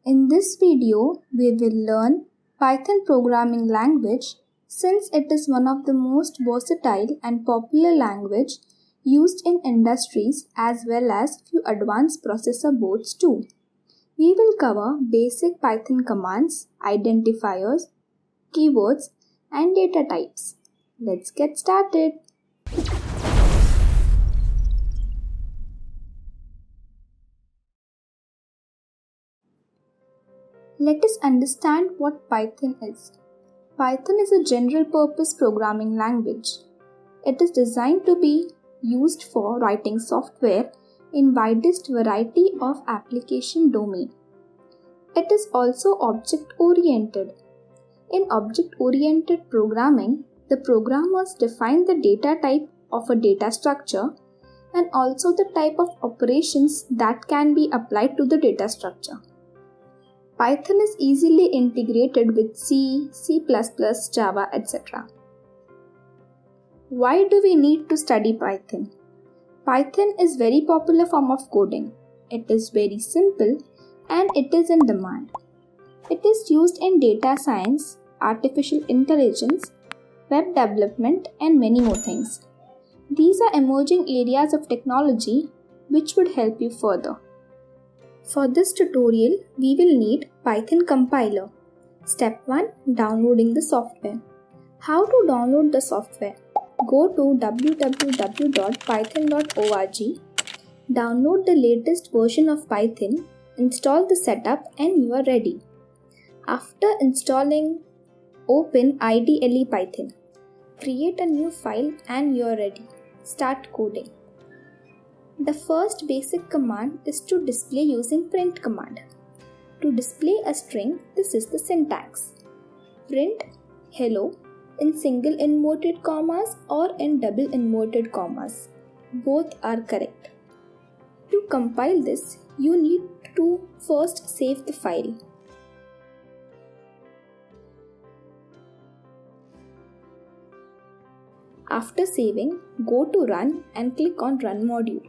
In this video, we will learn Python programming language since it is one of the most versatile and popular language used in industries as well as few advanced processor boards too. We will cover basic Python commands, identifiers, keywords, and data types. Let's get started. Let us understand what Python is. Python is a general purpose programming language. It is designed to be used for writing software in widest variety of application domain. It is also object-oriented. In object-oriented programming, the programmers define the data type of a data structure and also the type of operations that can be applied to the data structure. Python is easily integrated with C, C++, Java, etc. Why do we need to study Python? Python is very popular form of coding. It is very simple and it is in demand. It is used in data science, artificial intelligence, web development, and many more things. These are emerging areas of technology which would help you further. For this tutorial, we will need Python compiler. Step 1. Downloading the software. How to download the software? Go to www.python.org, download the latest version of Python, install the setup, and you are ready. After installing, open IDLE Python. Create a new file and you are ready. Start coding. The first basic command is to display using print command. To display a string, this is the syntax. Print hello in single inverted commas or in double inverted commas. Both are correct. To compile this, you need to first save the file. After saving, go to Run and click on Run module.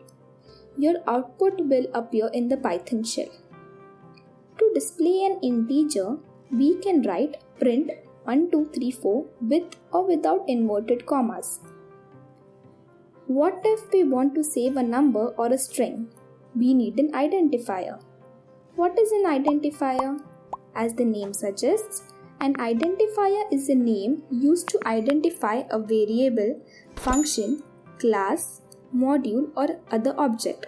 Your output will appear in the Python shell. To display an integer, we can write print 1234 with or without inverted commas. What if we want to save a number or a string? We need an identifier. What is an identifier? As the name suggests, an identifier is a name used to identify a variable, function, class, module, or other object.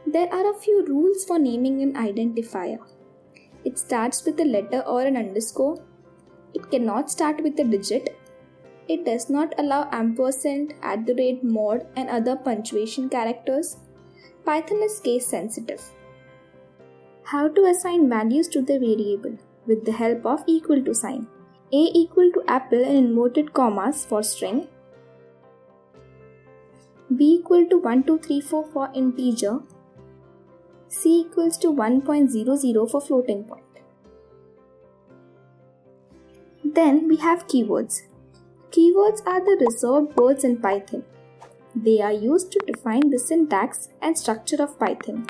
There are a few rules for naming an identifier. It starts with a letter or an underscore. It cannot start with a digit. It does not allow ampersand, @mod, and other punctuation characters. Python is case sensitive. How to assign values to the variable? With the help of equal to sign. A equal to apple in inverted commas for string. B equal to 1234 for integer. C equals to 1.00 for floating point. Then we have keywords. Keywords are the reserved words in Python. They are used to define the syntax and structure of Python.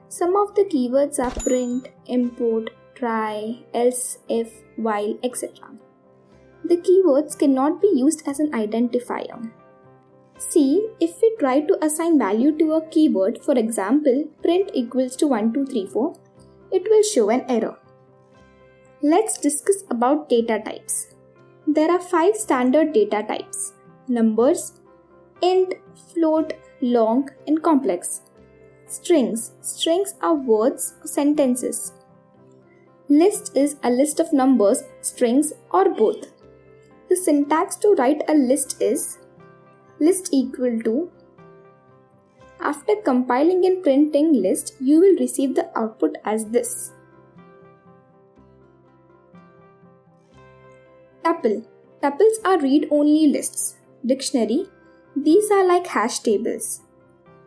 Some of the keywords are print, import, try, else, if, while, etc. The keywords cannot be used as an identifier. See, if we try to assign value to a keyword, for example, print equals to 1234, it will show an error. Let's discuss about data types. There are 5 standard data types: numbers, int, float, long, and complex. Strings. Strings are words or sentences. List is a list of numbers, strings, or both. The syntax to write a list is list equal to. After compiling and printing list, you will receive the output as this. Tuple. Tuples are read-only lists. Dictionary. These are like hash tables.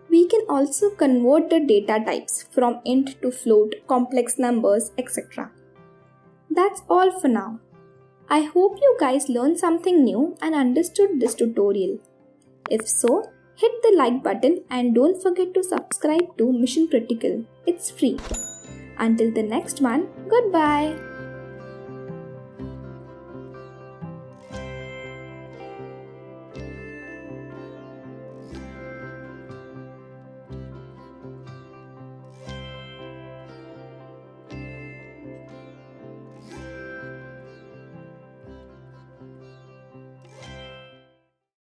We can also convert the data types from int to float, complex numbers, etc. That's all for now. I hope you guys learned something new and understood this tutorial. If so, hit the like button and don't forget to subscribe to Mission Critical. It's free. Until the next one, goodbye.